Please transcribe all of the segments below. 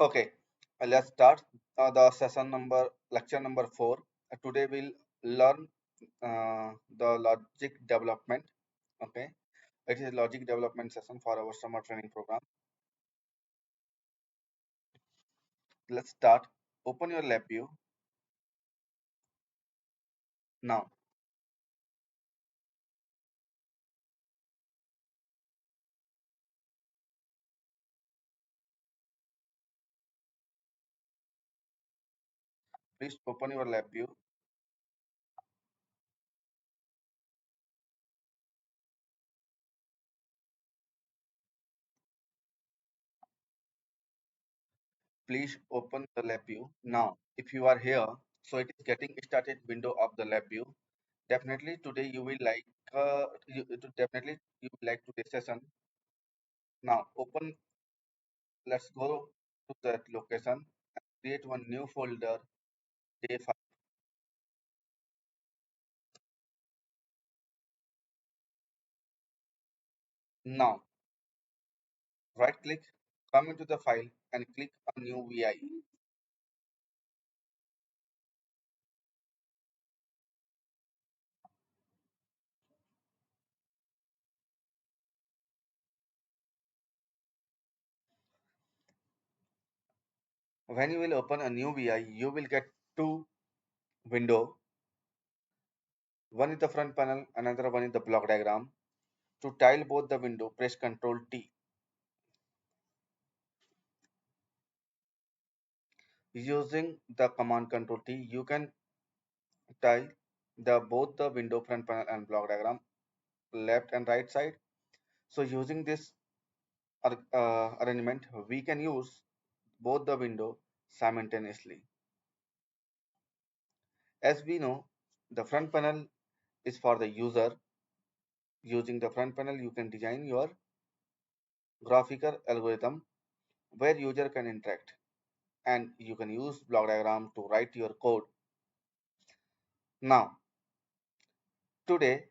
Okay, let's start the session lecture number 4. Today we'll learn the logic development. Okay, it is a logic development session for our summer training program. Let's start. Open your lab view now. Please open your lab view. Please open the lab view now. If you are here, so it is getting started window of the lab view. Definitely today you will like definitely you will like today's session. Now open. Let's go to that location and create one new folder, day 5. Now, right click, come into the file and click on new VI. When you will open a new VI, you will get two window. One is the front panel, another one is the block diagram. To tile both the window, press Ctrl T. Using the command Ctrl T, you can tile both the window front panel and block diagram, left and right side. So using this arrangement, we can use both the window simultaneously. As we know, the front panel is for the user. Using the front panel, you can design your graphical algorithm where user can interact, and you can use block diagram to write your code. Now, today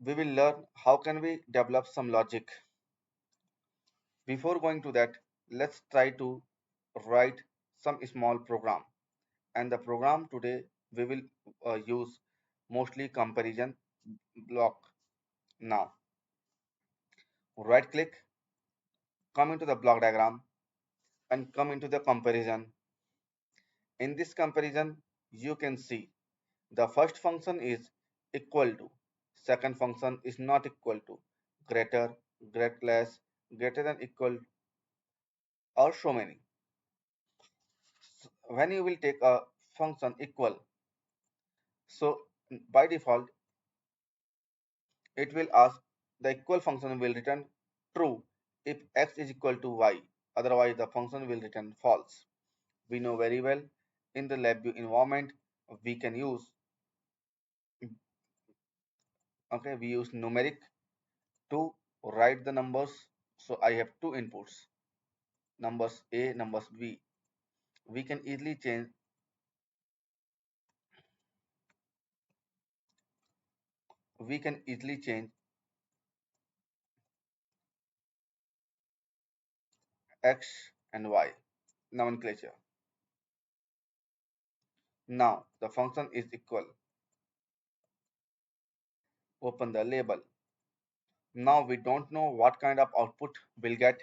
we will learn how can we develop some logic. Before going to that, let's try to write some small program. And the program today we will use mostly comparison block. Now, right click, come into the block diagram and come into the comparison. In this comparison, you can see the first function is equal to, second function is not equal to, greater, greater less, greater than equal, or so many. When you will take a function equal, so by default, it will ask the equal function will return true if x is equal to y. Otherwise, the function will return false. We know very well in the LabVIEW environment, we can use, okay, we use numeric to write the numbers. So I have two inputs, numbers A, numbers B. We can easily change, we can easily change x and y nomenclature. Now the function is equal. Open the label. Now we don't know what kind of output we'll get,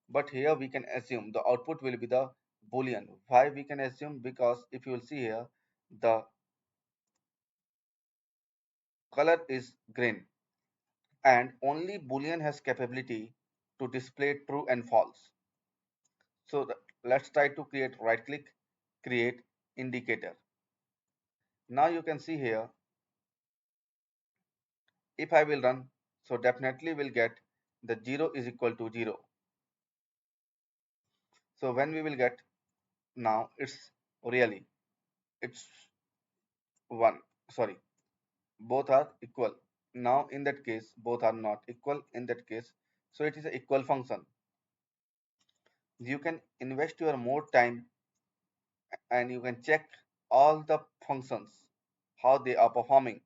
but here we can assume the output will be the boolean. Why we can assume? Because if you will see here, the color is green and only boolean has capability to display true and false. So let's try to create, right click, create indicator. Now you can see here, if I will run, so definitely will get the 0 is equal to 0. So when we will get, now it's really, it's 1, sorry, both are equal. Now in that case, both are not equal in that case. So it is an equal function. You can invest your more time and you can check all the functions, how they are performing.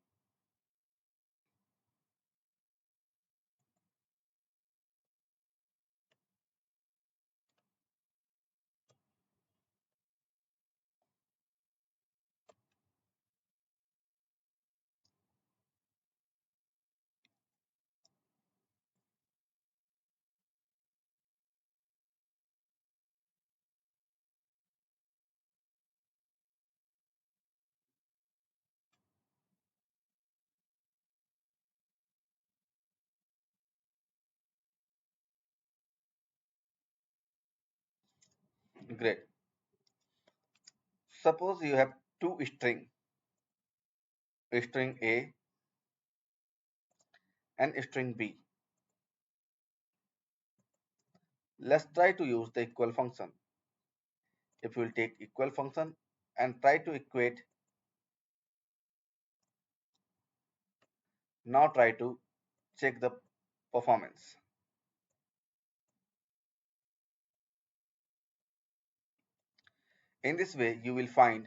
Great. Suppose you have two string A and string B. Let's try to use the equal function. If we will take equal function and try to equate, now try to check the performance. In this way, you will find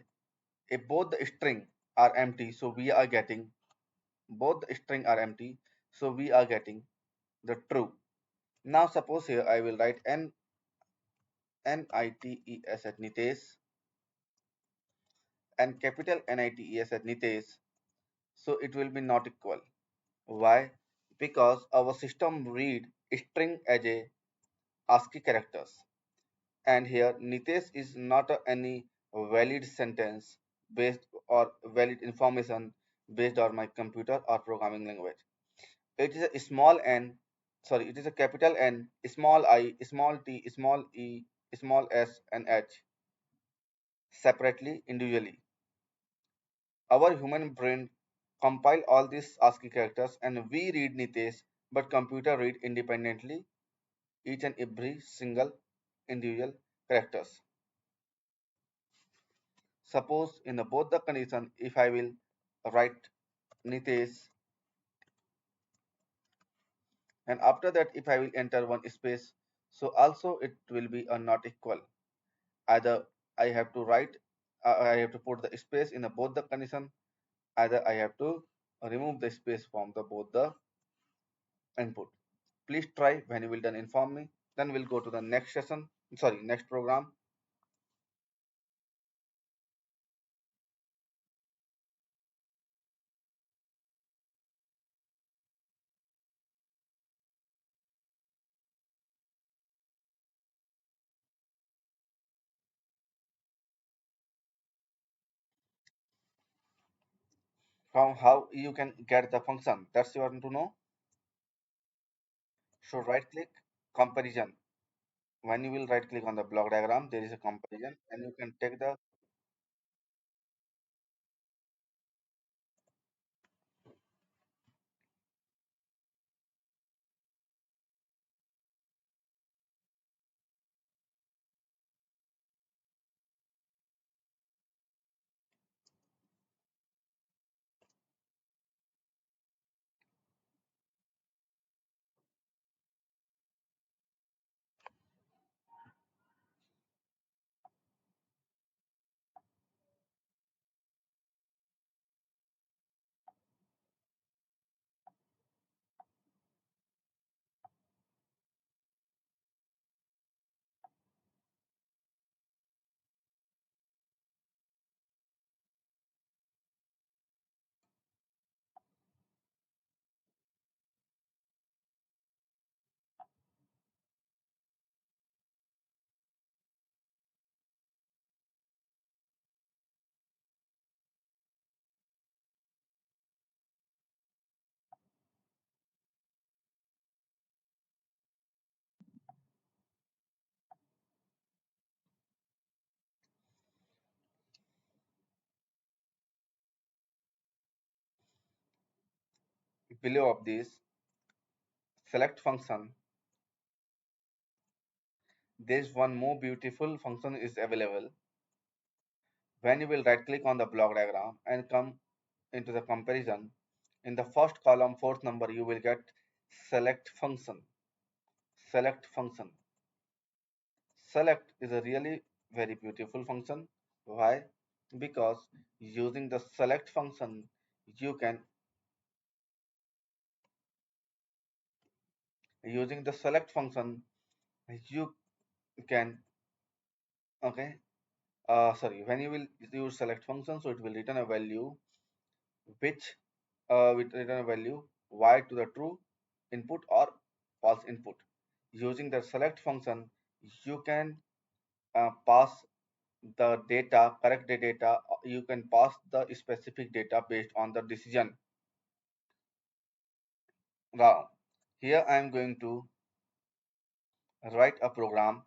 if both the string are empty, so we are getting both the string are empty, so we are getting the true. Now suppose here I will write NITES at Nitesh and capital NITES at Nitesh, so it will be not equal. Why? Because our system read string as a ASCII characters, and here Nitesh is not any valid sentence based or valid information based on my computer or programming language. It is a small n, sorry, it is a capital N, small I, small t, small e, small s, and h separately, individually. Our human brain compile all these ASCII characters and we read Nitesh, but computer read independently each and every single individual characters. Suppose in the both the condition, if I will write Nitesh and after that if I will enter one space, so also it will be a not equal. Either I have to write, I have to put the space in the both the condition, either I have to remove the space from the both the input. Please try. When you will done, inform me. Then we'll go to the next session. Sorry, next program. From how you can get the function. That's you want to know. So right click comparison. When you will right click on the block diagram, there is a comparison, and you can take the below of this select function. There's one more beautiful function is available. When you will right click on the block diagram and come into the comparison, in the first column, fourth number, you will get select function. Select function. Select is a really very beautiful function. Why? Because using the select function, you can using the select function, you can okay. Sorry, when you will use select function, so it will return a value which will return a value y to the true input or false input. Using the select function, you can pass the data, correct the data, you can pass the specific data based on the decision. Now, here I am going to write a program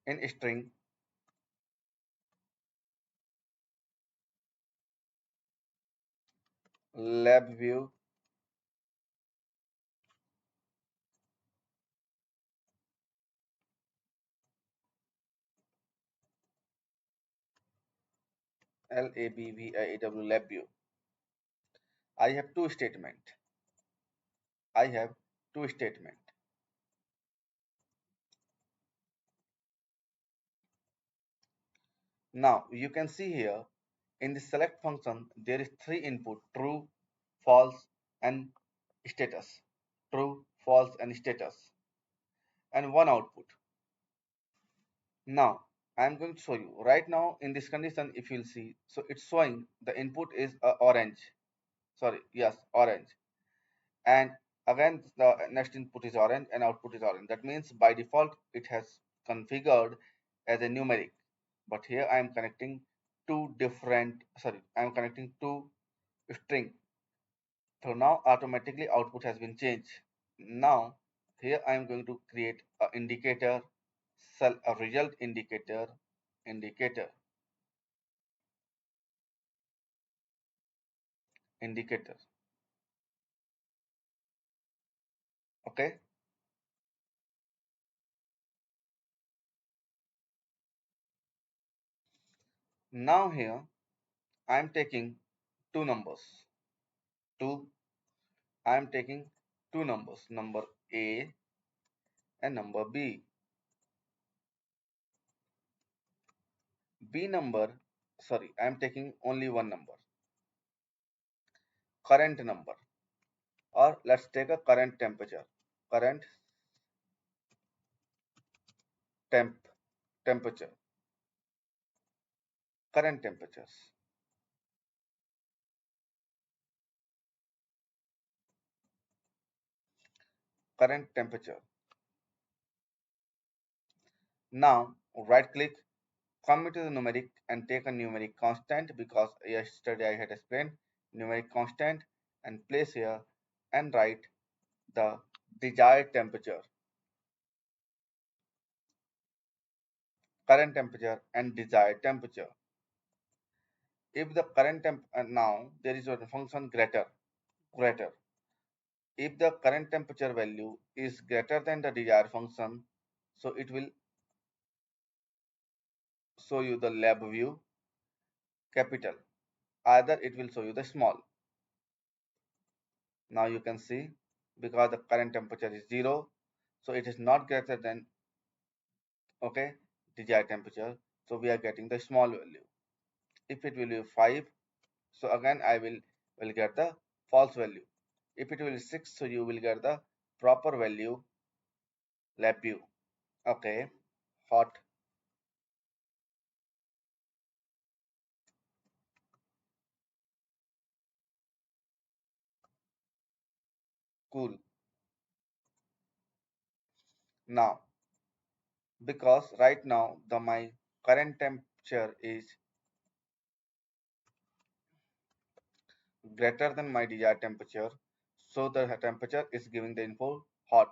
in string LabVIEW LabVIEW LabVIEW. I have two statement. I have two statement. Now you can see here in the select function there is three input true, false and status. True, false and status and one output. Now I am going to show you right now in this condition if you'll see so it's showing the input is orange, sorry, yes, orange, and again the next input is orange and output is orange. That means by default it has configured as a numeric, but here I am connecting two different, sorry, I am connecting two string. So now automatically output has been changed. Now here I am going to create a indicator, a result indicator, indicator, indicator. Okay. Now here I am taking two numbers. Two. I am taking two numbers, number A and number B. B number, sorry, I am taking only one number, current number, or let's take a current temperature, current temperature, current temperatures, current temperature. Now right click, come to the numeric and take a numeric constant because yesterday I had explained numeric constant and place here and write the desired temperature, current temperature and desired temperature. If the current temp now there is a function greater. If the current temperature value is greater than the desired function, so it will show you the lab view capital. Either it will show you the small. Now you can see because the current temperature is 0, so it is not greater than, okay, desired temperature. So we are getting the small value. If it will be 5, so again I will get the false value. If it will be 6, so you will get the proper value LabVIEW. Okay, hot, cool. Now because right now the my current temperature is greater than my desired temperature, so the temperature is giving the info hot,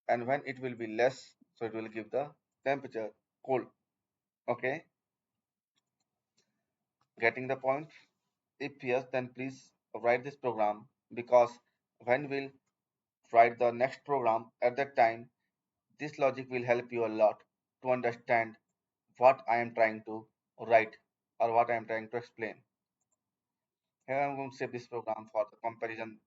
and when it will be less, so it will give the temperature cold. Okay, getting the point? If yes, then please write this program, because when we'll write the next program at that time, this logic will help you a lot to understand what I am trying to write or what I am trying to explain. Here I'm going to save this program for the comparison.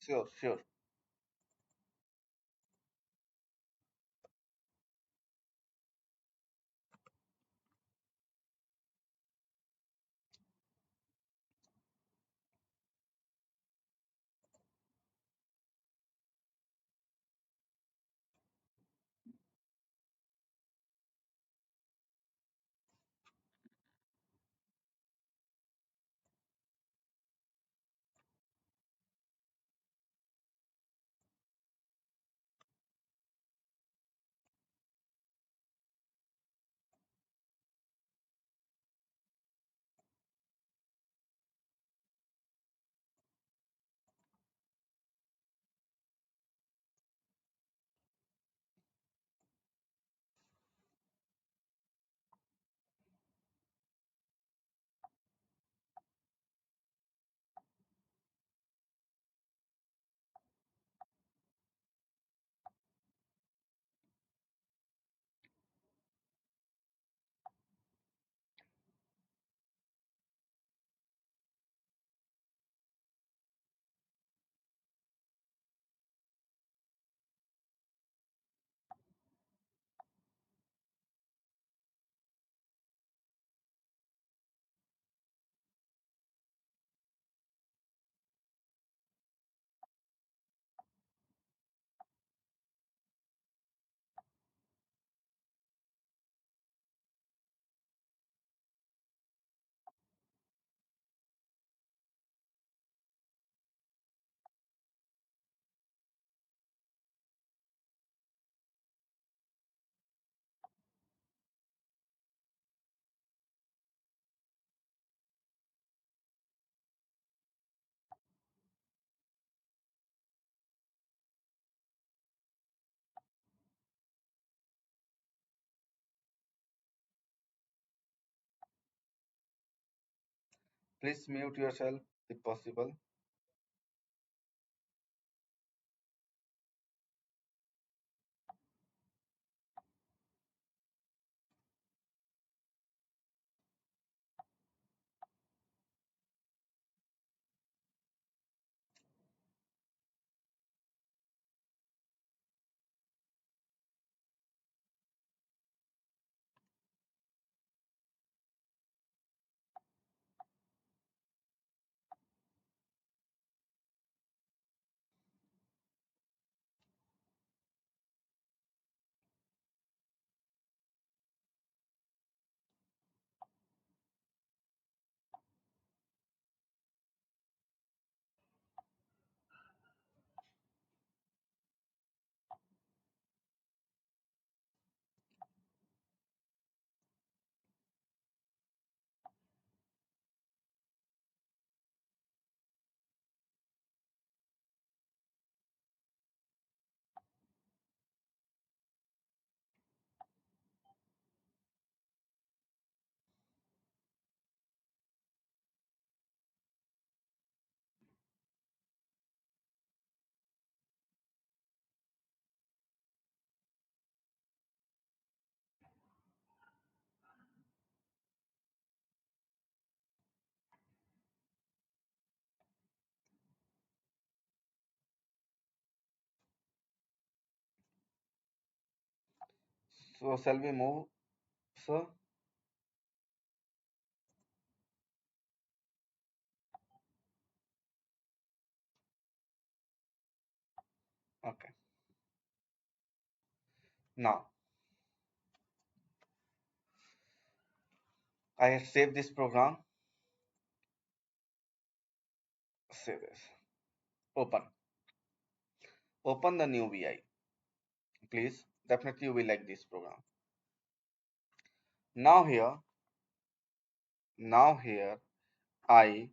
Sure, sure. Please mute yourself if possible. So shall we move, sir? Okay. Now I have saved this program. Save this. Open. Open the new VI. Please. Definitely you will like this program. Now here, now here, I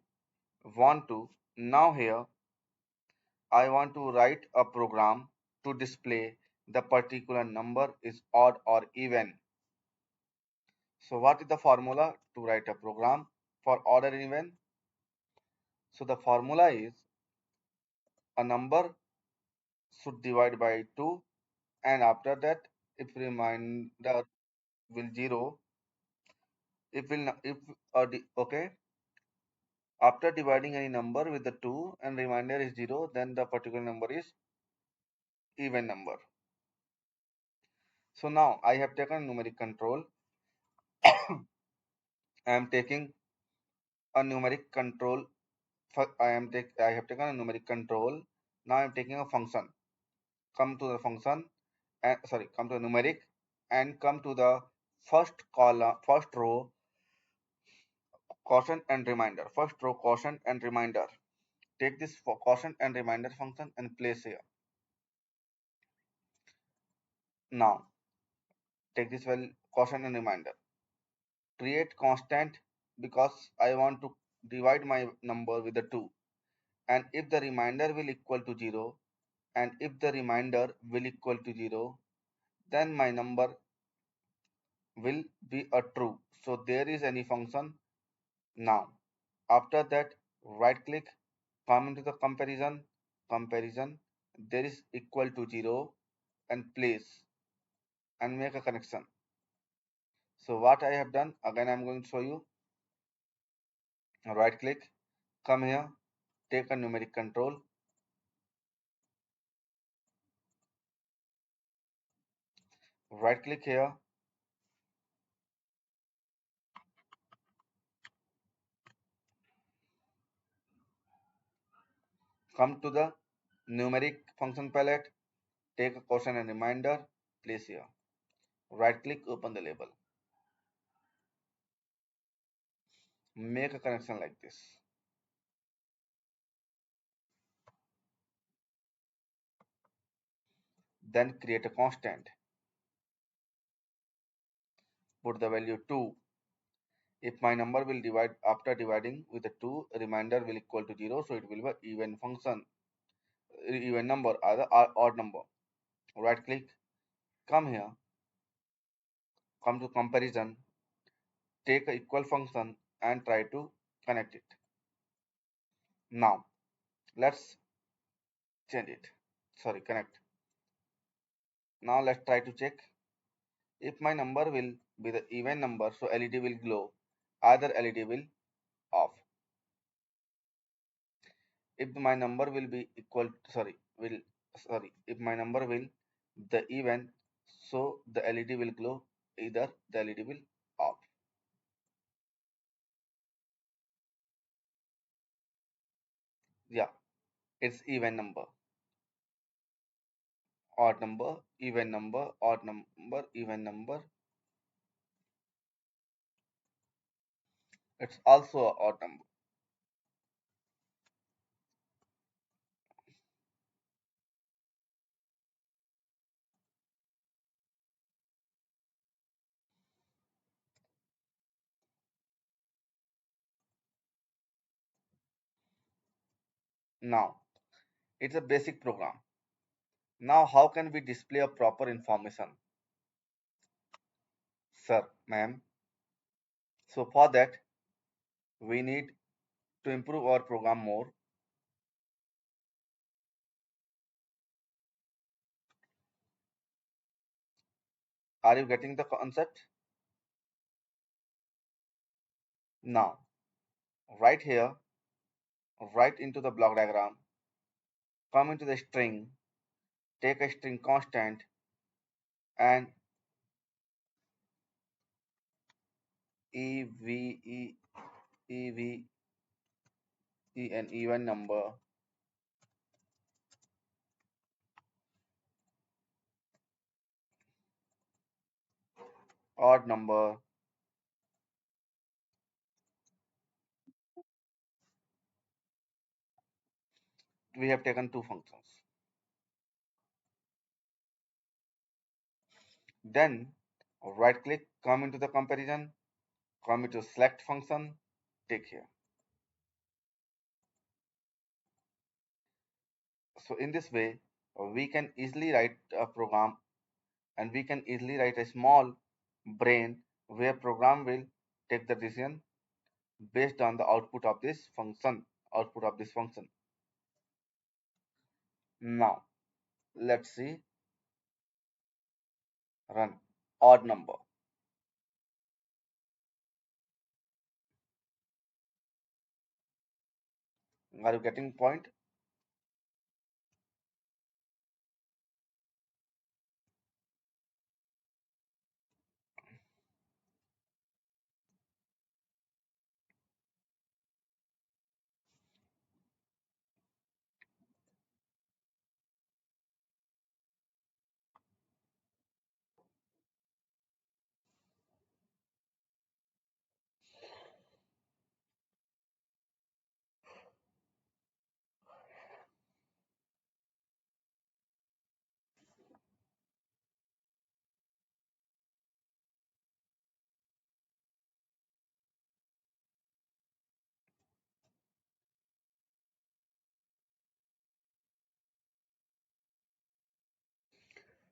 want to, now here, I want to write a program to display the particular number is odd or even. So what is the formula to write a program for odd or even? So the formula is a number should divide by 2, and after that if remainder will 0, if will if okay, after dividing any number with the 2 and remainder is 0, then the particular number is even number. So now I have taken numeric control. I am taking a numeric control. I have taken a numeric control. Now I am taking a function. Come to the function and sorry, come to the numeric and come to the first column, first row, quotient and reminder. First row, quotient and reminder. Take this for quotient and reminder function and place here. Now take this value quotient and reminder. Create constant because I want to divide my number with the 2, and if the remainder will equal to 0, and if the remainder will equal to 0, then my number will be a true. So there is any function. Now after that, right click, come into the comparison, there is equal to 0, and place and make a connection. So what I have done, again I'm going to show you. Right click, come here, take a numeric control, right click here, come to the numeric function palette, take a quotient and reminder, place here. Right click, open the label. Make a connection like this. Then create a constant. Put the value 2. If my number will divide after dividing with the 2, remainder will equal to 0, so it will be even function, even number, other odd number. Right click, come here, come to comparison, take a equal function and try to connect it. Now let's change it. Sorry, connect. Now let's try to check if my number will be the even number, so LED will glow, other LED will off. If my number will be equal, if my number will the even, so the LED will glow, either the LED will off. Yeah, it's even number, odd number, even number, odd number, even number. It's also a odd number. Now, it's a basic program. Now, how can we display a proper information? Sir, ma'am. So for that, we need to improve our program more. Are you getting the concept? Now, right here, right into the block diagram, come into the string, take a string constant and EVE, EVE, an even number, odd number. We have taken two functions. Then right click, come into the comparison, come into select function, take here. So in this way, we can easily write a program and we can easily write a small brain where program will take the decision based on the output of this function. Now let's see, run odd number. Are you getting point?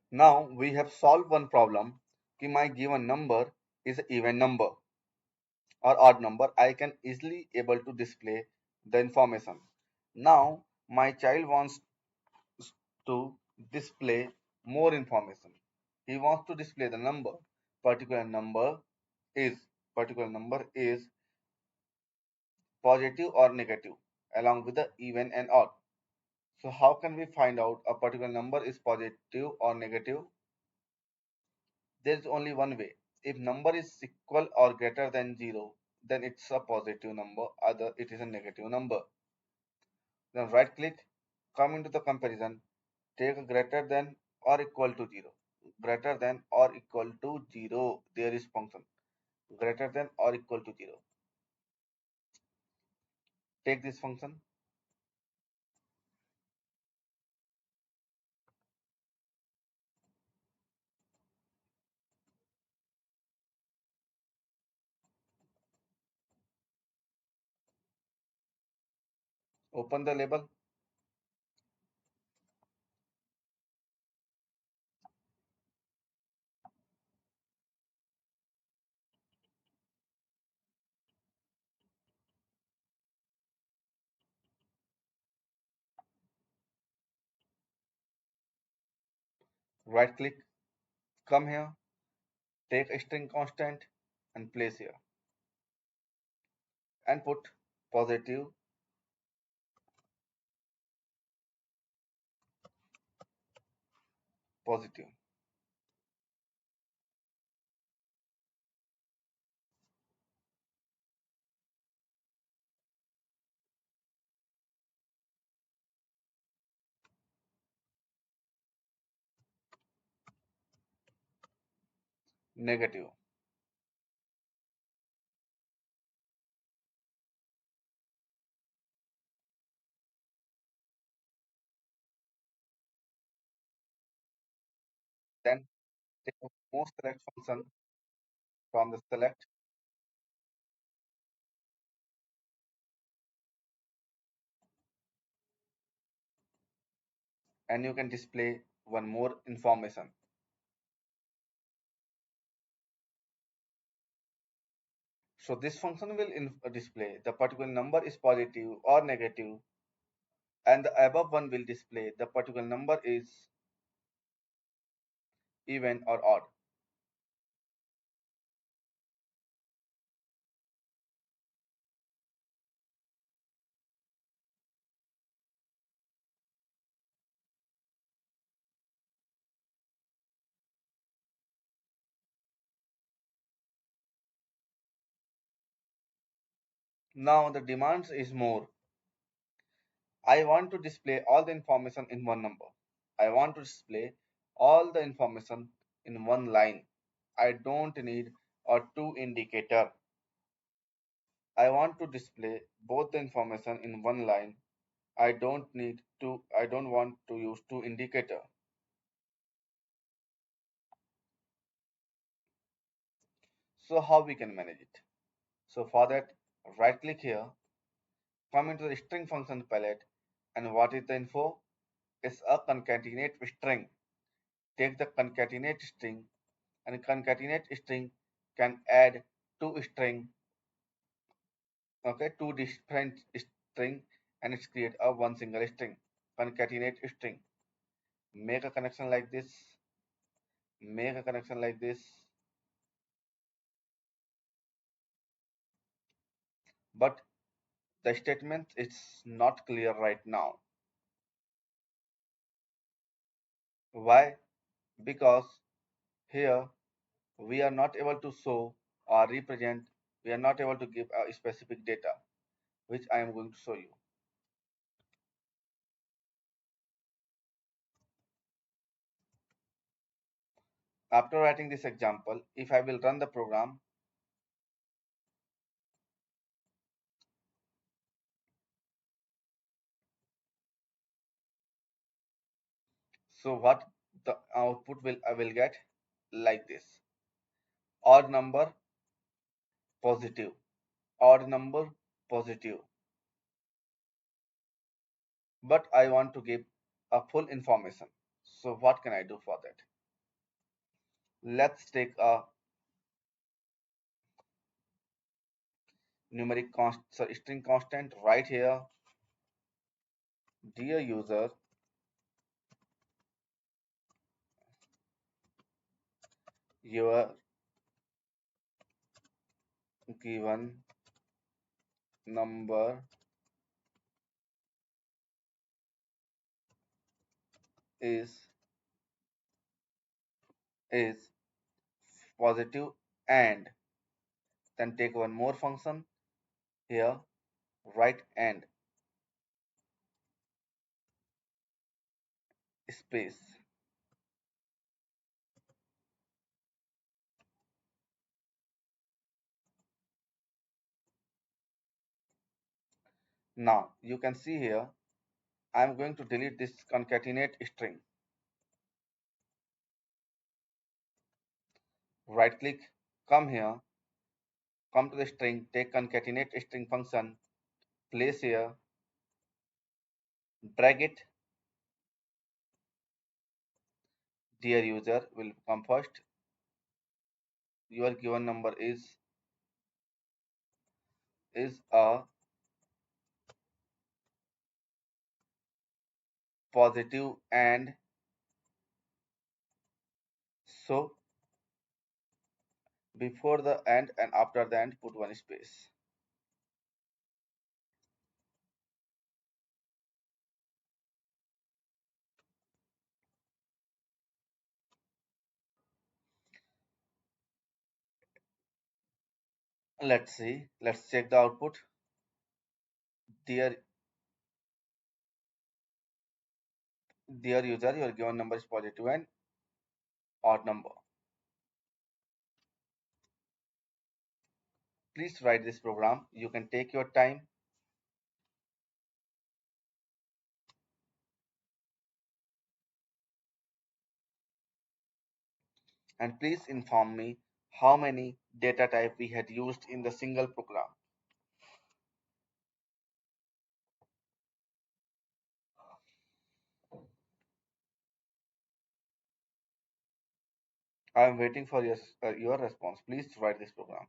Now we have solved one problem. Ki my given number is an even number or odd number. I can easily able to display the information. Now my child wants to display more information. He wants to display the number. Particular number is particular number is positive or negative along with the even and odd. So how can we find out a particular number is positive or negative? There is only one way. If number is equal or greater than 0, then it's a positive number, other it is a negative number. Then right click, come into the comparison, take a greater than or equal to 0. Greater than or equal to 0, there is function. Greater than or equal to 0. Take this function, open the label, Right click, come here, take a string constant and place here and put positive, positive, negative. Then take a move select function from the select and you can display one more information. So this function will display the particular number is positive or negative, and the above one will display the particular number is even or odd. Now the demands is more. I want to display all the information in one number. I want to display all the information in one line. I don't need a two indicator. I want to display both the information in one line. I don't want to use two indicator. So how we can manage it? So for that, right click here, come into the string function palette, and what is the info? It's a concatenate string. Take the concatenate string, and concatenate string can add two string, okay, two different string, and it's create a one single string. Concatenate string. Make a connection like this. Make a connection like this. But the statement is not clear right now. Why? Because here we are not able to show or represent, we are not able to give a specific data, which I am going to show you. After writing this example, if I will run the program, so what the output will I will get like this: odd number positive, odd number positive. But I want to give a full information. So what can I do for that? Let's take a numeric string constant right here. Dear user, your given number is is positive, and then take one more function here, right, and space. Now you can see here I'm going to delete this concatenate string. Right click, come here, come to the string, take concatenate string function, place here, drag it. Dear user will come first. Your given number is a positive, and So before the and after the and put one space. Let's see. Let's check the output. Dear dear user, your given number is positive and odd number. Please write this program. You can take your time and please inform me how many data type we had used in the single program. I am waiting for your response. Please write this program.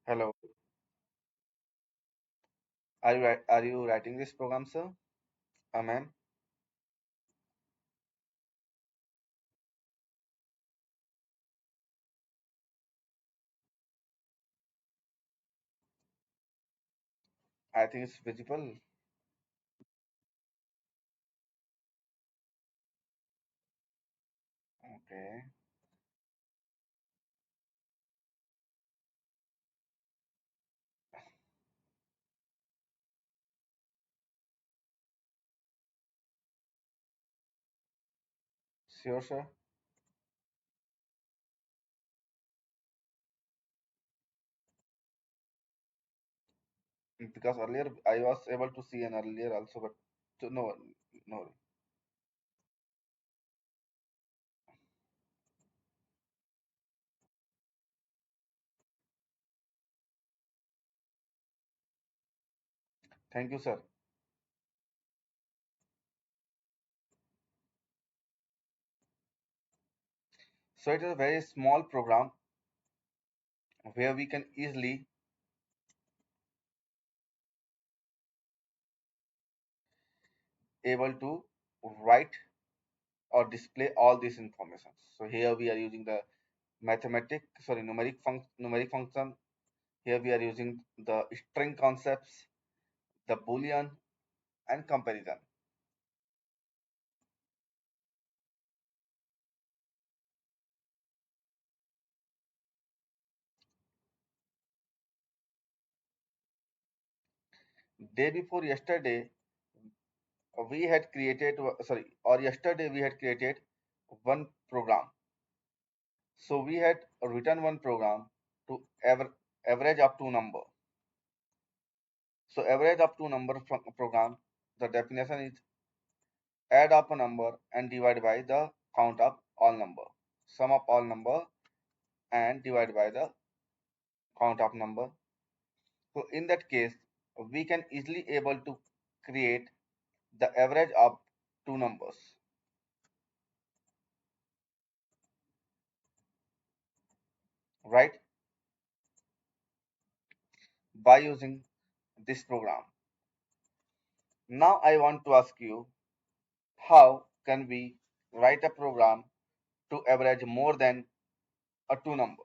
Hello. Are you writing this program, sir? Ma'am. I think it's visible. Okay. Sure, sir. Because earlier I was able to see an earlier also, but no, no. Thank you, sir. So it is a very small program where we can easily able to write or display all these information. So here we are using the numeric function. Here we are using the string concepts, the boolean and comparison. Day before yesterday, we had created, sorry, or yesterday we had created one program. So we had written one program to average up to number. So average up to number program, the definition is add up a number and divide by the count of all number. Sum of all number and divide by the count of number. So in that case, we can easily able to create the average of two numbers, right? By using this program. Now I want to ask you, how can we write a program to average more than a two number?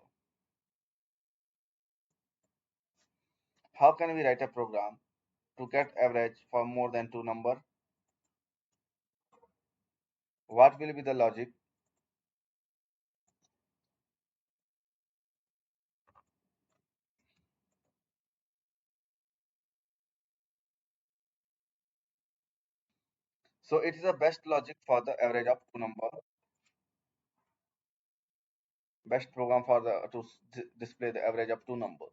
How can we write a program to get average for more than two number? What will be the logic? So it is the best logic for the average of two number, best program for the to display the average of two number.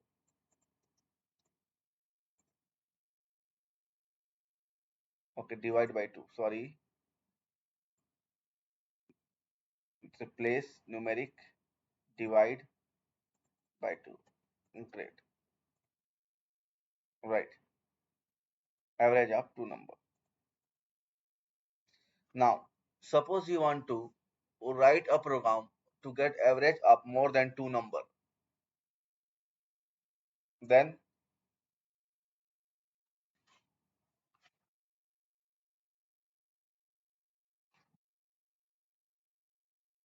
Okay, divide by two. Sorry, replace numeric divide by two. Great. Right. Average of two number. Now, suppose you want to write a program to get average of more than two number. Then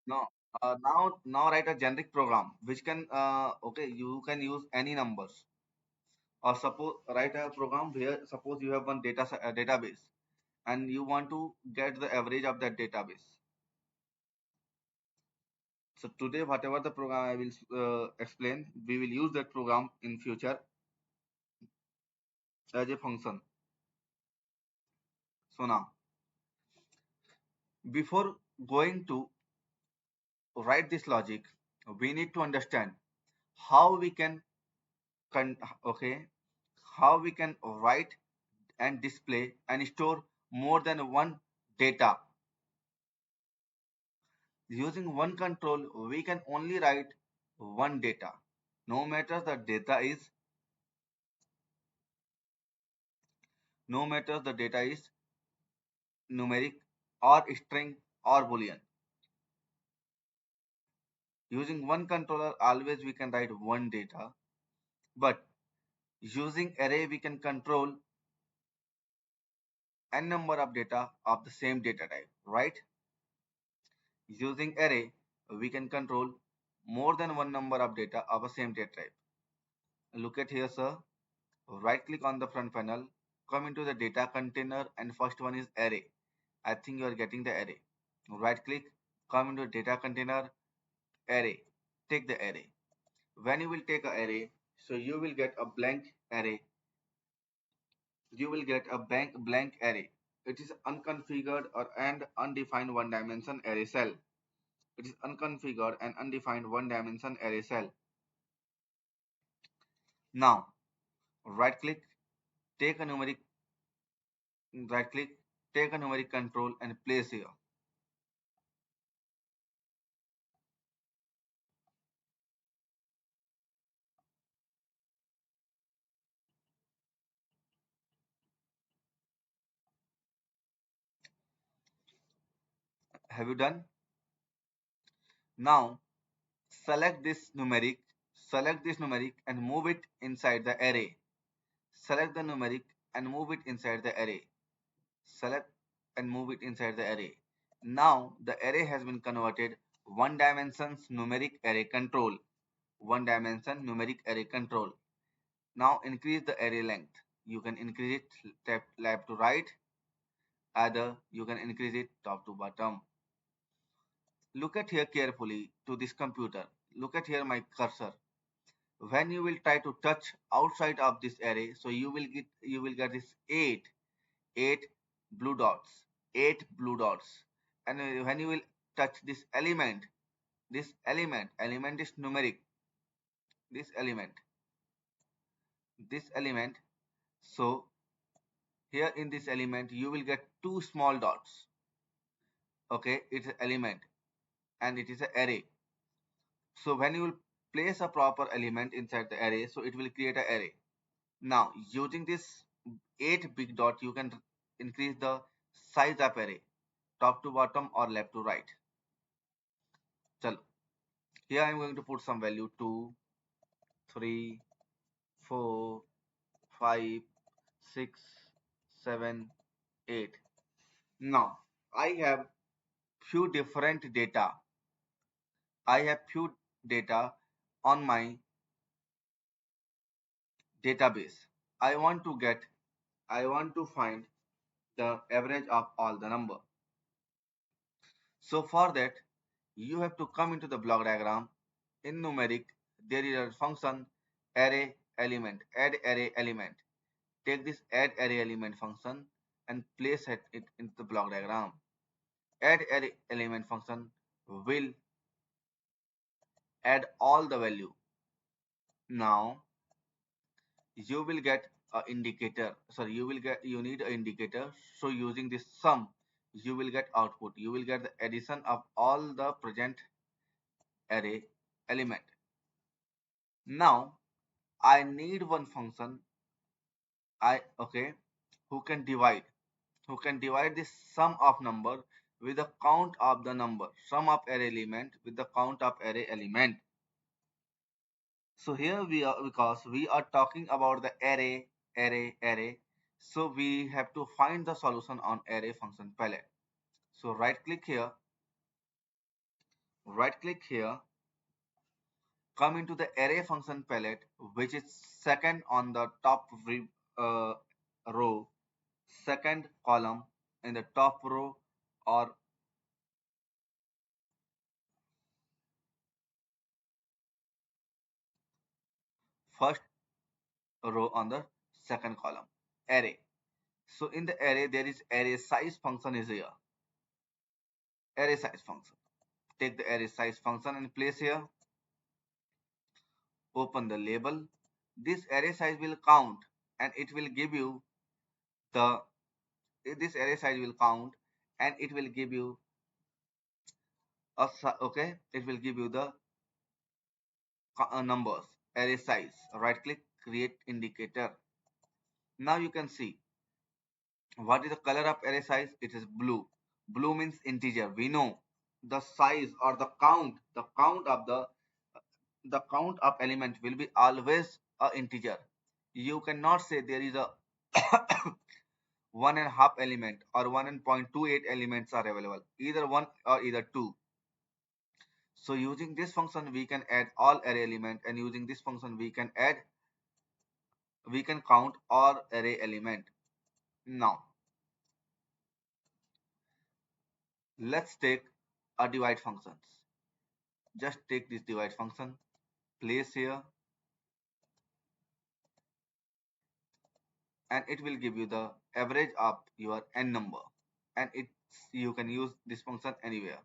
no, now write a generic program which can okay, you can use any numbers. Or suppose write a program where suppose you have one database and you want to get the average of that database. So today whatever the program I will explain, we will use that program in future as a function. So now before going to write this logic, we need to understand how we can okay, how we can write and display and store more than one data. Using one control, we can only write one data. No matter the data is, no matter the data is numeric or string or boolean. Using one controller, always we can write one data. But using array, we can control n number of data of the same data type, right? Using array, we can control more than one number of data of the same data type. Look at here, sir. Right click on the front panel, come into the data container, and first one is array. I think you are getting the array. Right click, come into data container, array. Take the array. When you will take an array, so you will get a blank array. You will get a blank array. It is unconfigured or and undefined one dimension array cell. It is unconfigured and undefined one dimension array cell. Now, right click, take a numeric, right click, take a numeric control and place here. Have you done? Now, select this numeric, select this numeric and move it inside the array. Select the numeric and move it inside the array. Select and move it inside the array. Now the array has been converted one dimensions numeric array control. One dimension numeric array control. Now increase the array length. You can increase it left to right, either you can increase it top to bottom. Look at here carefully to this computer. Look at here my cursor. When you will try to touch outside of this array, so you will get this eight blue dots, eight blue dots. And when you will touch this element is numeric, this element. So here in this element you will get two small dots. Okay, it's an element and it is an array. So when you will place a proper element inside the array, so it will create an array. Now using this 8 big dot, you can increase the size of array, top to bottom or left to right. Chalo. Here I am going to put some value 2, 3, 4, 5, 6, 7, 8. Now I have few different data. I have few data on my database. I want to get, I want to find the average of all the number. So for that, you have to come into the block diagram. In numeric, there is a function array element, add array element. Take this add array element function and place it into the block diagram. Add array element function will add all the value. Now you will get a indicator. Sorry, you need an indicator. So using this sum, you will get output. You will get the addition of all the present array element. Now I need one function who can divide this sum of number with the count of the number, sum of array element with the count of array element. So here we are, because we are talking about the array, so we have to find the solution on array function palette. So right click here, come into the array function palette, which is second on the top uh, row, second column in the top row, or first row on the second column, array. So in the array there is array size function is here. Array size function. Take the array size function and place here. Open the label. This array size will count and it will give you the this array size will count and it will give you it will give you the numbers, array size. Right click, create indicator. Now you can see what is the color of array size. It is blue. Blue means integer. We know the size or the count of element will be always a integer. You cannot say there is a one and a half element or 1.28 elements are available, either one or either two. So using this function we can add all array element, and using this function we can count all array element. Now let's take a divide functions. Just take this divide function, place here, and it will give you the average of your n number, and you can use this function anywhere.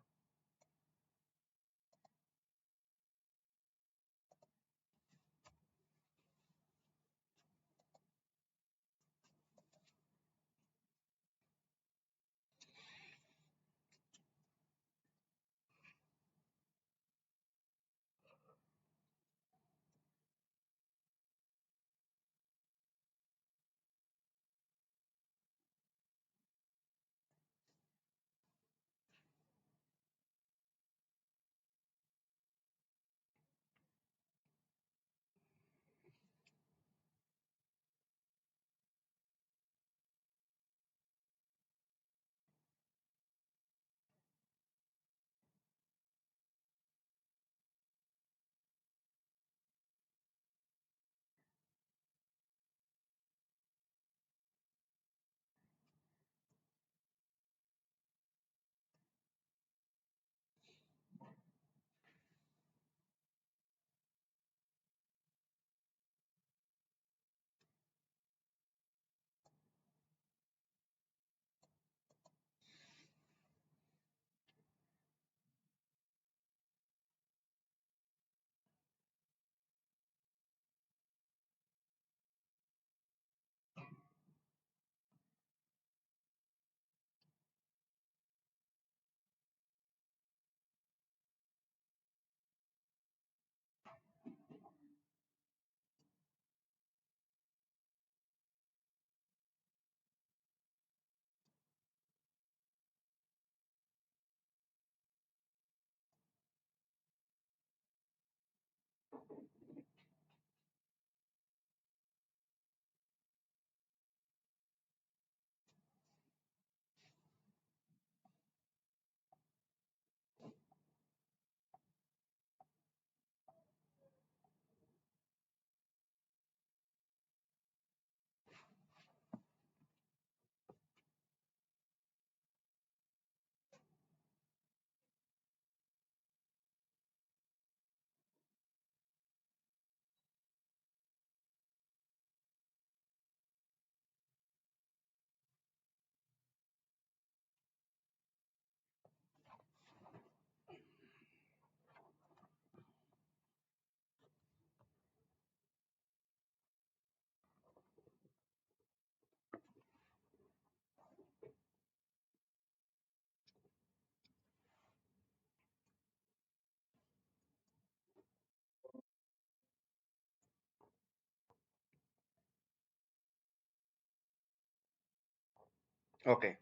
Okay,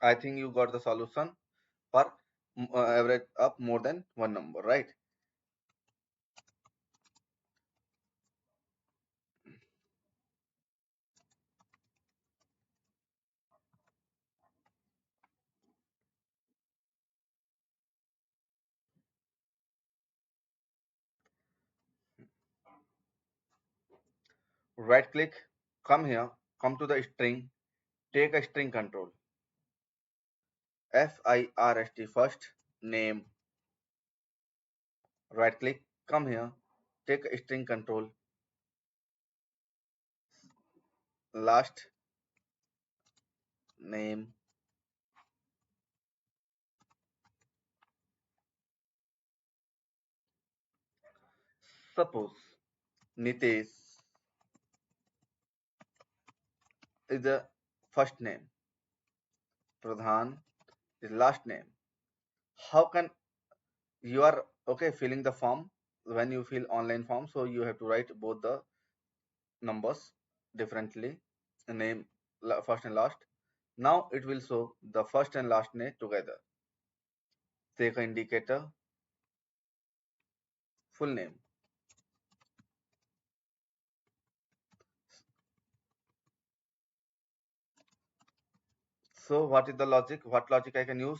I think you got the solution for average up more than one number, right? Right click, come here, come to the string, take a string control. FIRST first, name, right click, come here, take a string control, last, name, suppose Nitesh is the first name, Pradhan is last name. How can you are okay filling the form when you fill online form, so you have to write both the numbers differently, name first and last. Now it will show the first and last name together. Take an indicator, full name. So what is the logic? What logic I can use?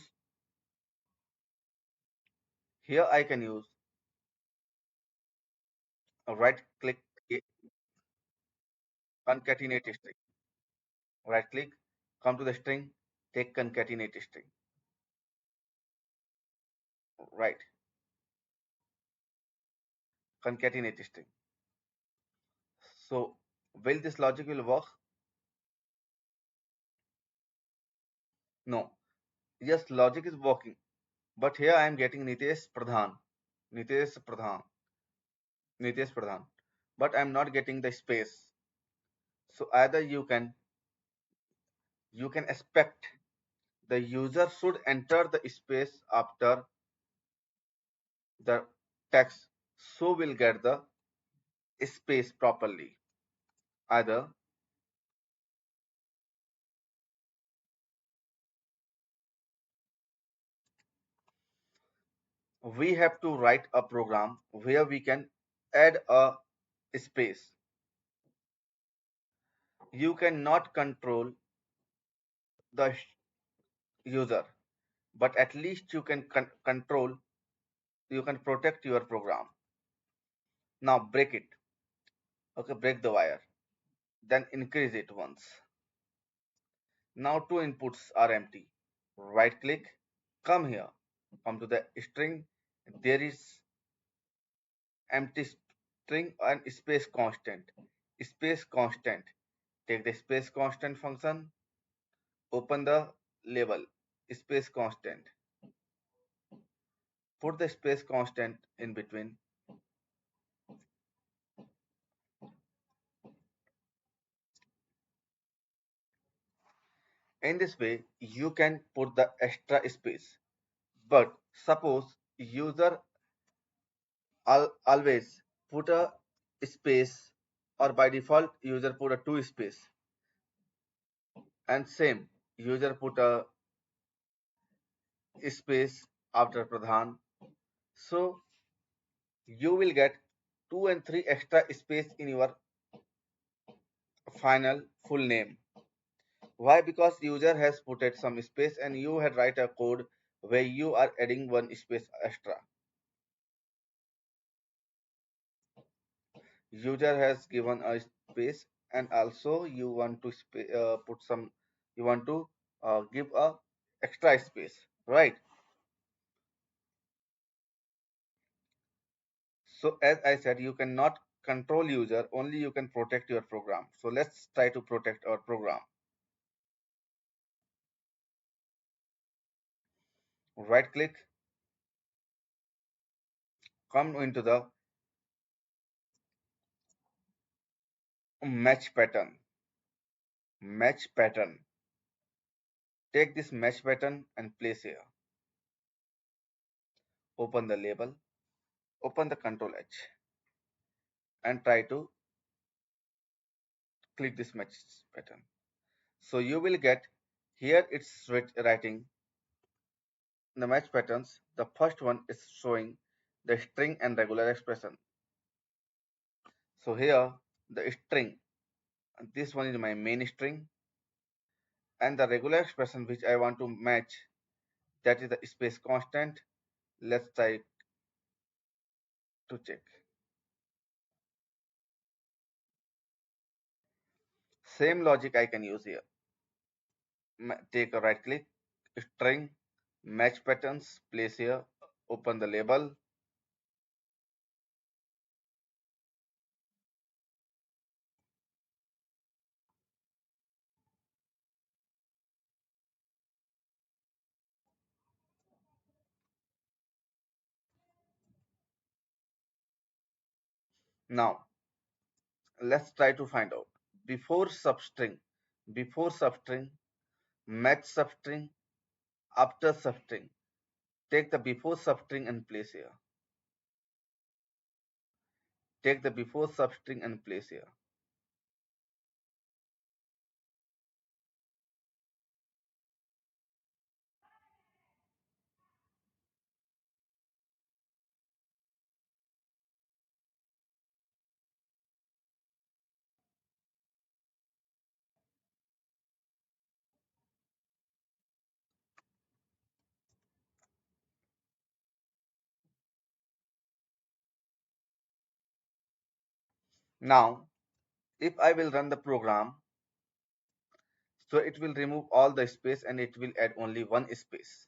Here I can use a right click, concatenate string. Right click, come to the string, take concatenate string. Right, concatenate string. So will this logic will work? No. Yes, logic is working. But here I am getting Nitesh Pradhan, Nitesh Pradhan. But I am not getting the space. So either you can expect the user should enter the space after the text, so we'll get the space properly. Either we have to write a program where we can add a space. You cannot control the user, but at least you can control, you can protect your program. Now break it. Okay, break the wire. Then increase it once. Now two inputs are empty. Right click, come here, come to the string. There is empty string and space constant. Space constant. Take the space constant function, open the label, space constant. Put the space constant in between. In this way, you can put the extra space. But suppose user always put a space, or by default user put a two space, and same user put a space after Pradhan. So you will get two and three extra space in your final full name. Why? Because user has put it some space and you had write a code where you are adding one space extra. User has given a space, and also you want to put some, you want to give a extra space, right? So as I said, you cannot control user, only you can protect your program. So let's try to protect our program. Right click, come into the match pattern. Match pattern. Take this match pattern and place here. Open the label, open the control H, and try to click this match pattern. So you will get here it's writing the match patterns. The first one is showing the string and regular expression. So here the string, this one is my main string, and the regular expression which I want to match, that is the space constant. Let's try to check. Same logic I can use here. Take a right click, string, match patterns, place here, open the label. Now let's try to find out before substring, match substring, after substring. Take the before substring and place here. Take the before substring and place here. Now, if I will run the program, so it will remove all the space and it will add only one space.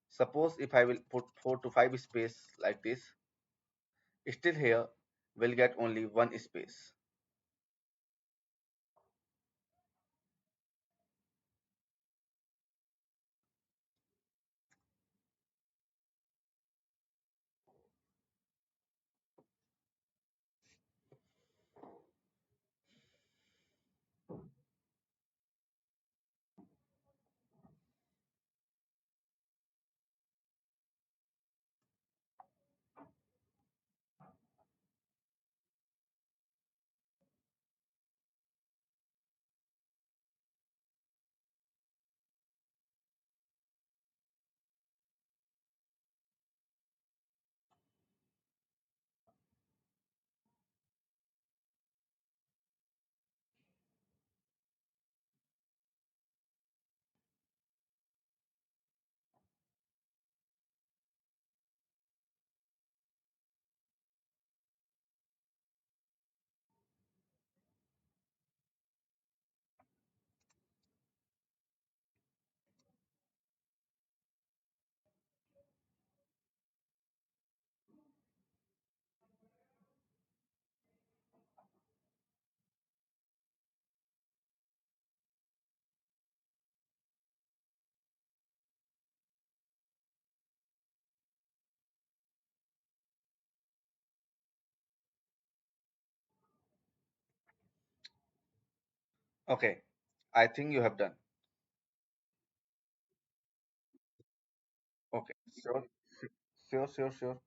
Suppose if I will put 4 to 5 space like this, still here will get only one space. Okay, I think you have done. Okay, sure, sure.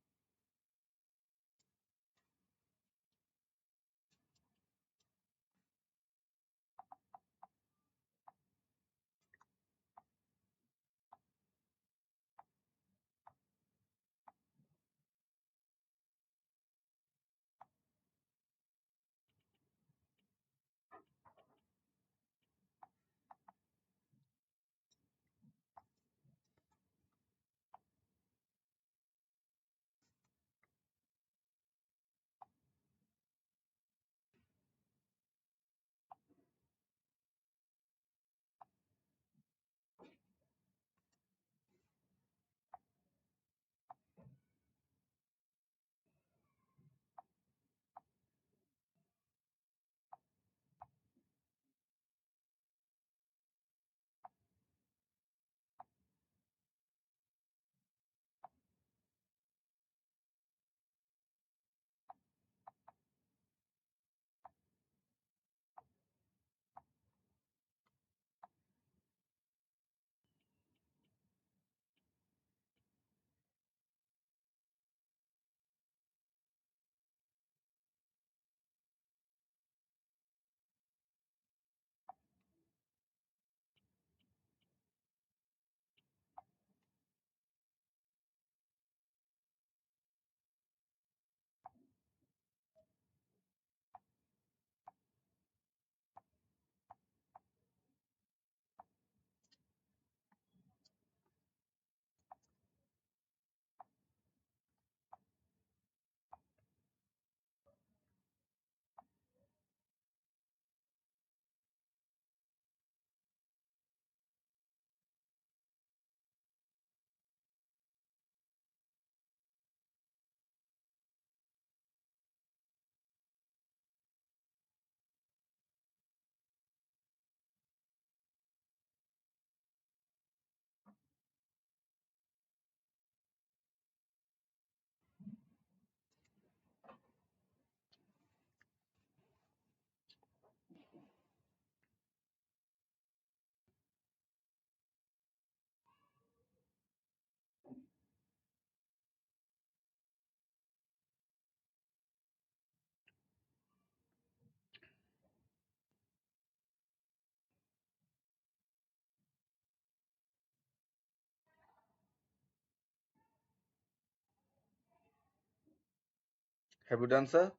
Have you done, sir?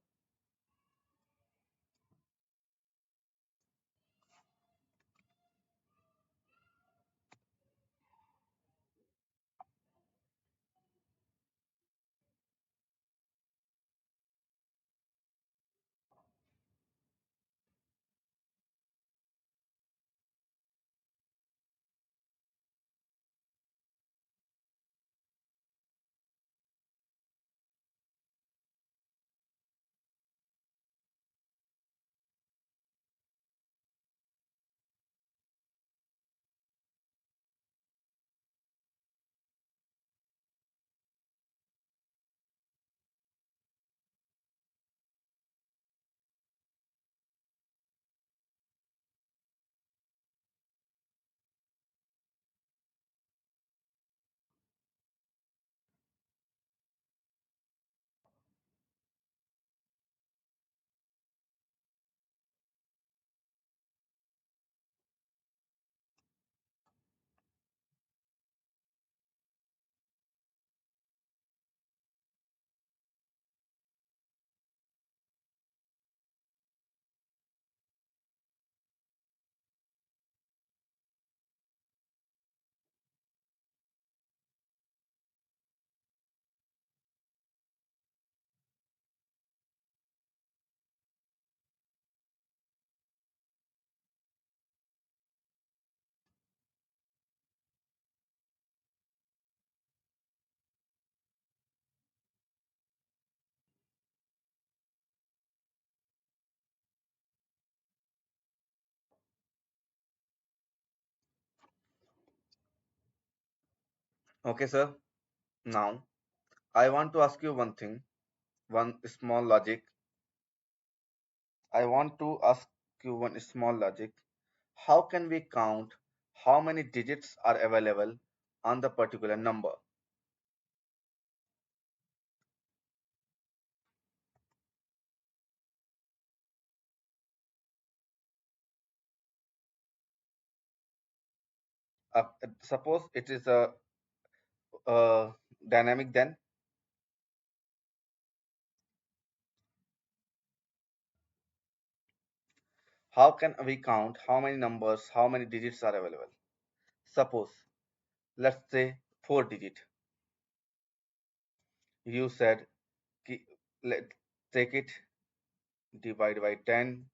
Okay, sir. Now, I want to ask you one thing, one small logic. I want to ask you one small logic. How can we count how many digits are available on the particular number? Suppose it is a dynamic, then how can we count how many numbers, how many digits are available? Suppose, let's say 4 digit. You said, let take it, divide by 10,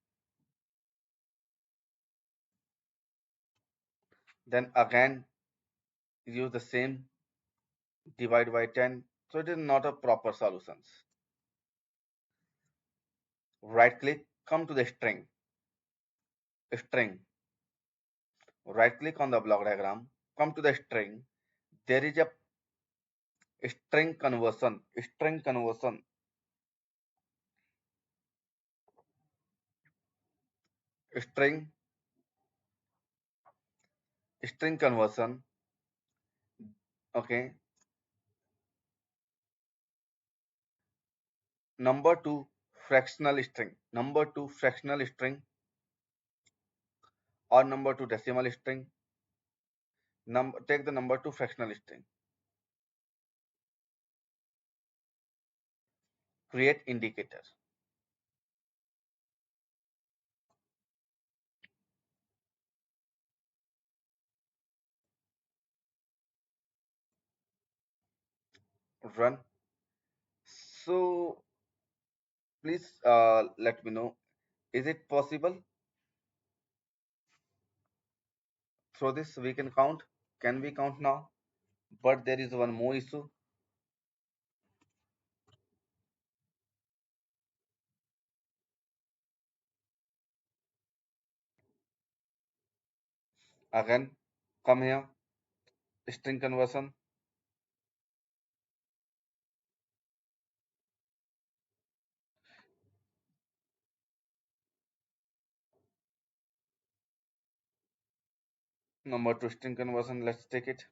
then again use the same, divide by 10. So it is not a proper solutions. Right click, come to the string. Right click on the block diagram, come to the string. There is a string conversion, string, string conversion. Okay, number two fractional string, or number two decimal string. Take the number two fractional string. Create indicator. Run. So please let me know. Is it possible? Through this we can count. Can we count now? But there is one more issue. Again, come here. String conversion. Number two string conversion. Let's take it.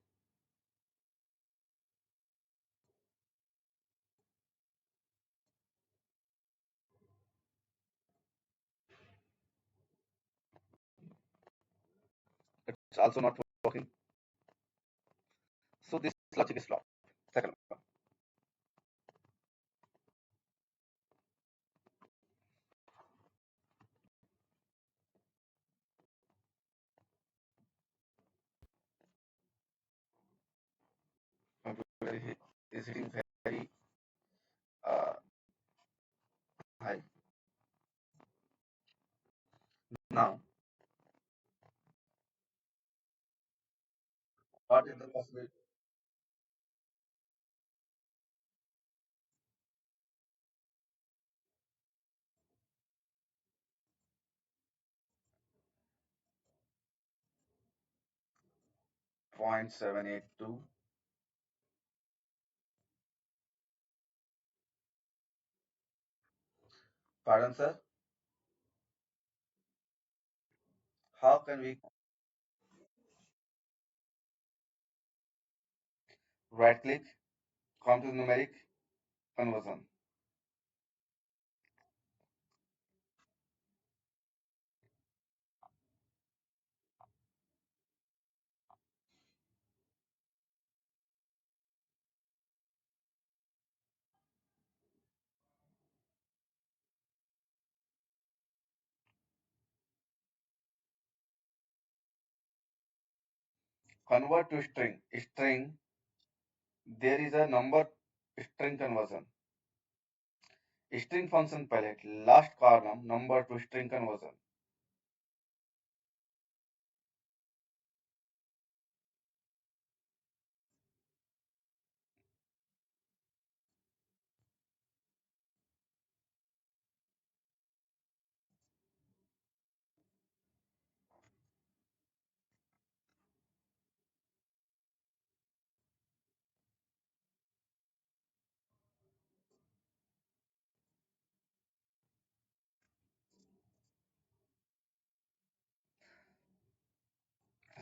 It's also not working. So this logic is flawed. Second one. is hitting very uh, high. Now, what is the possibility? 0.782. Pardon, sir. How can we right click, come to numeric conversion? Convert to string. String, there is a number string conversion. String function palette, last column, number to string conversion.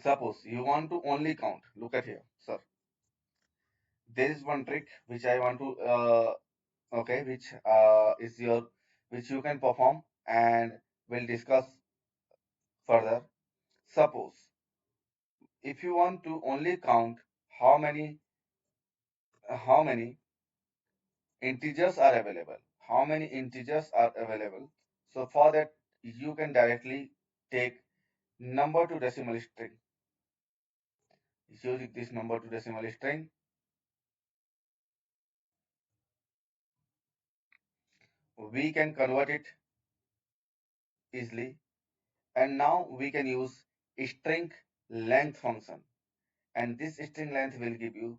Suppose you want to only count. Look at here, sir. There is one trick which I want to okay, which is your which you can perform and we'll discuss further. Suppose if you want to only count how many integers are available, how many integers are available. So for that you can directly take number to decimal string. Using this number to decimal string, we can convert it easily, and now we can use string length function, and this string length will give you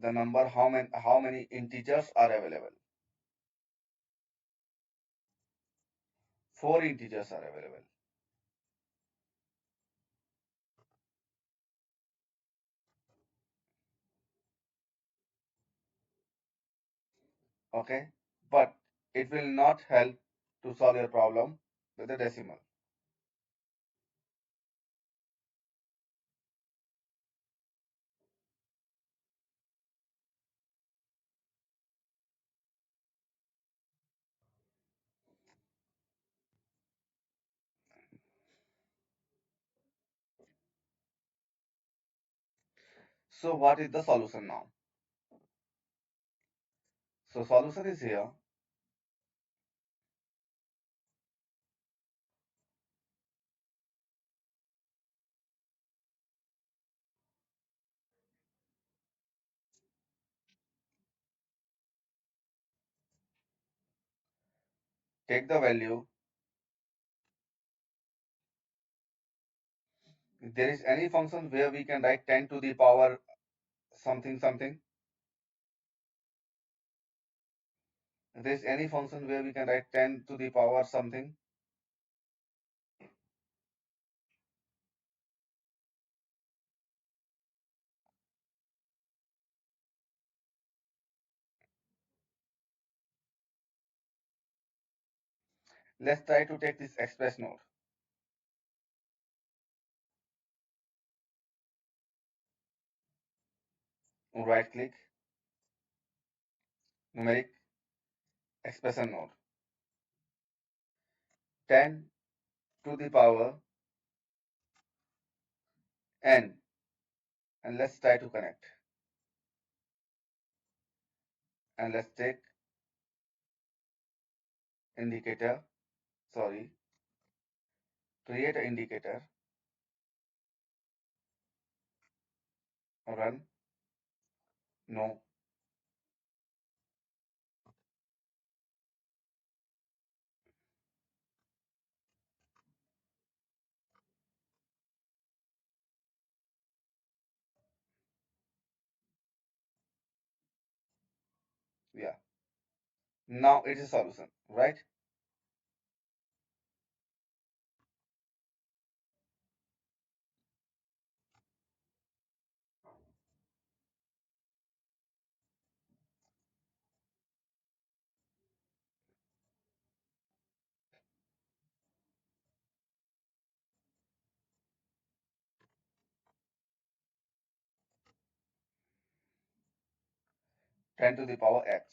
the number how many integers are available. 4 integers are available. Okay, but it will not help to solve your problem with the decimal. So what is the solution now? So solution is here. Take the value. If there is any function where we can write 10 to the power something something. If there is any function where we can write 10 to the power something. Let's try to take this express node. Right click, numeric expression node. 10 to the power n, and let's try to connect. And let's take indicator, sorry, create an indicator, run, no. Now it is a solution, right? 10 to the power x.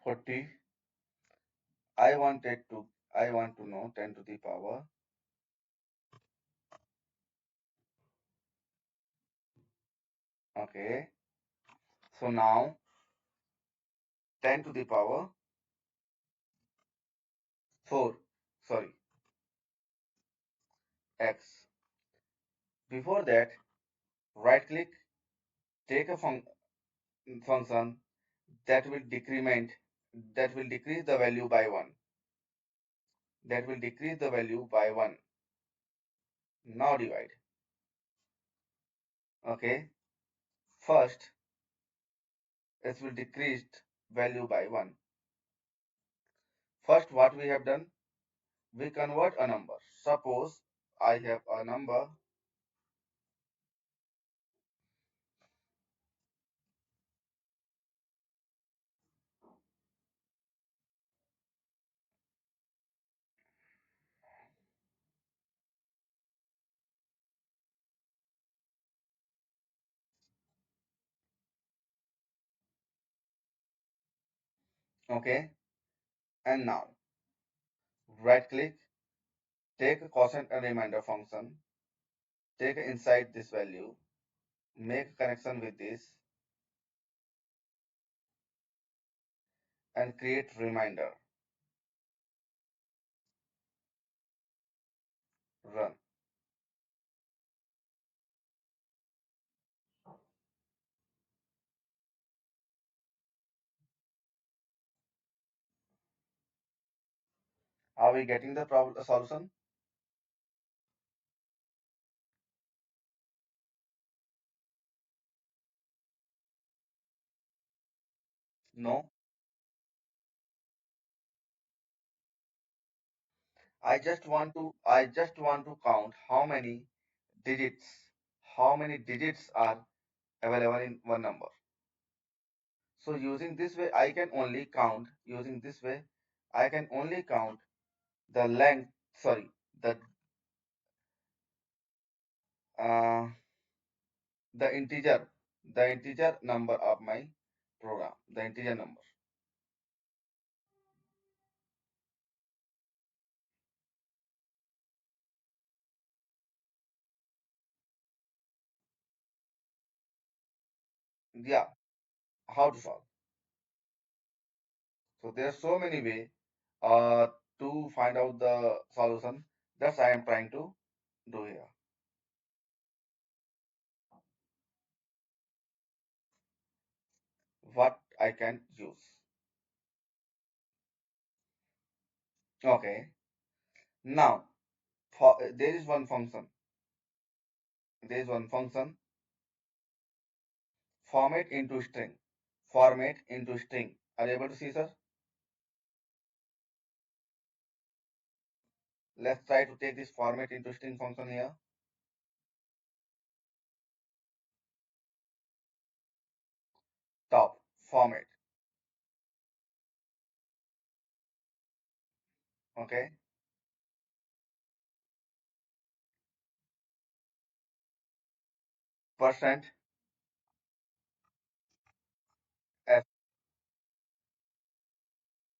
40. I want to know 10 to the power. Okay. So now 10 to the power 4. Sorry, x. Before that, right click, take a function that will decrement, that will decrease the value by 1. That will decrease the value by 1. Now divide. Okay. First, it will decrease value by 1. First, what we have done, we convert a number. Suppose I have a number. Okay. And now, right click, take a quotient and remainder function, take inside this value, make a connection with this, and create reminder. Run. Are we getting the problem solution? No. I just want to count digits, how many digits are available in one number. So using this way, I can only count, using this way, I can only count the length, sorry, uh, the integer, the integer number of my program, the integer number. Yeah, how to solve. So there are so many ways uh, to find out the solution. That's I am trying to do here. What I can use. Okay. Now, there is one function. There is one function. Format into string. Format into string. Are you able to see, sir? Let's try to take this format into string function here. Top format. Okay. Percent f.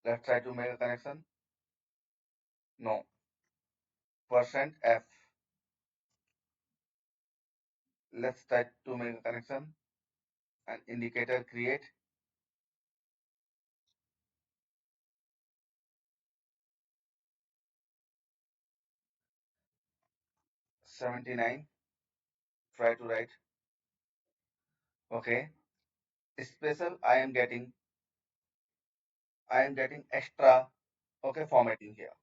Let's try to make a connection. No. Percent f. Let's try to make a connection. An indicator create. 79. Try to write. Okay. Special I am getting I am getting extra, okay, formatting here.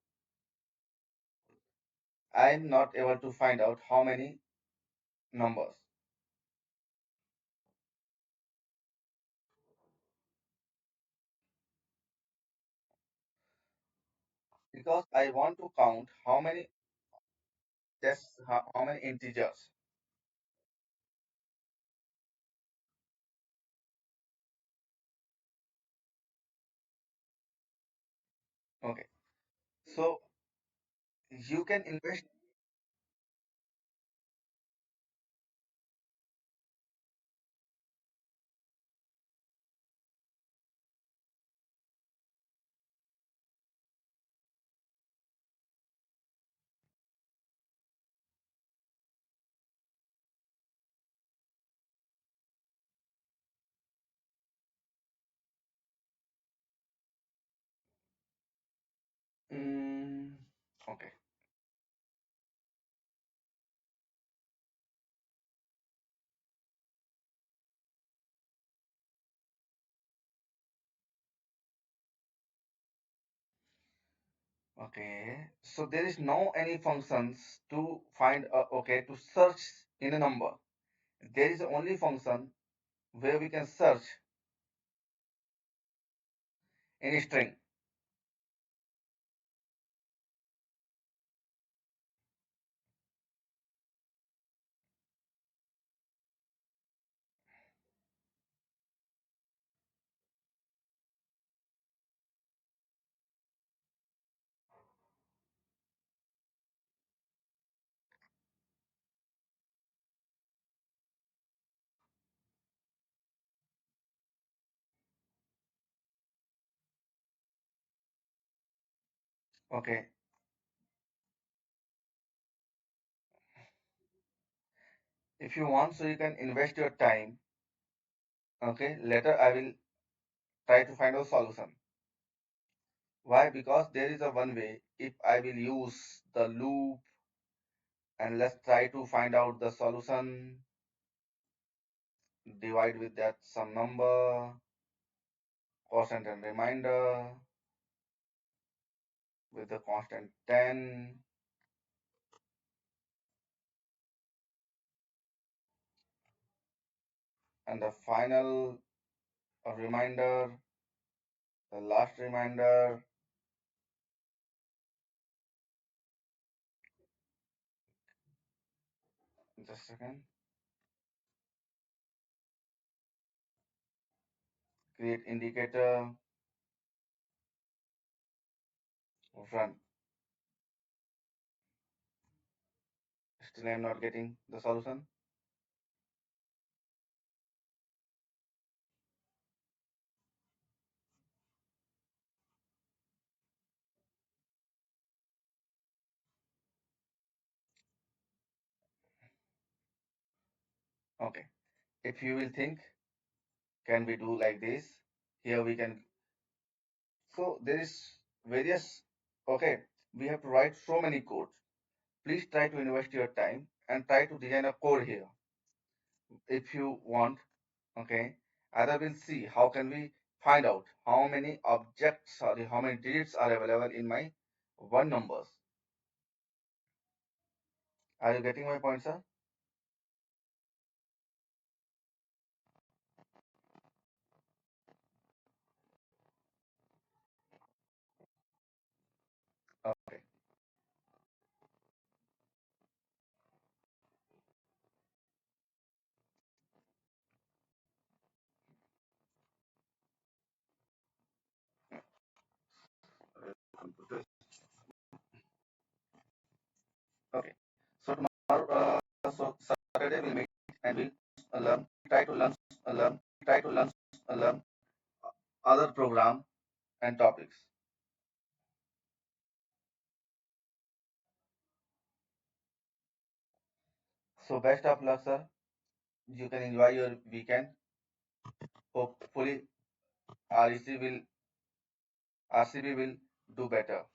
I am not able to find out how many numbers because I want to count how many, just how many integers. Okay, so you can invest. Mm, okay, okay. So there is no any functions to find, okay, to search in a number. There is only function where we can search in a string. Okay, if you want, so you can invest your time. Okay, later I will try to find a solution. Why? Because there is a one way. If I will use the loop and let's try to find out the solution, divide with that some number, constant and reminder with the constant 10, and the final reminder, the last reminder, just a second, create indicator, run. Still I'm not getting the solution. Okay. If you will think, can we do like this? Here we can. So there is various, okay, we have to write so many codes. Please try to invest your time and try to design a code here if you want. Okay. Other will see how can we find out how many objects, sorry, how many digits are available in my one numbers. Are you getting my point, sir? Okay. Okay. So tomorrow, so Saturday we'll meet and we'll learn, try to learn, try to learn other program and topics. So best of luck, sir. You can enjoy your weekend. Hopefully, REC will RCB will do better.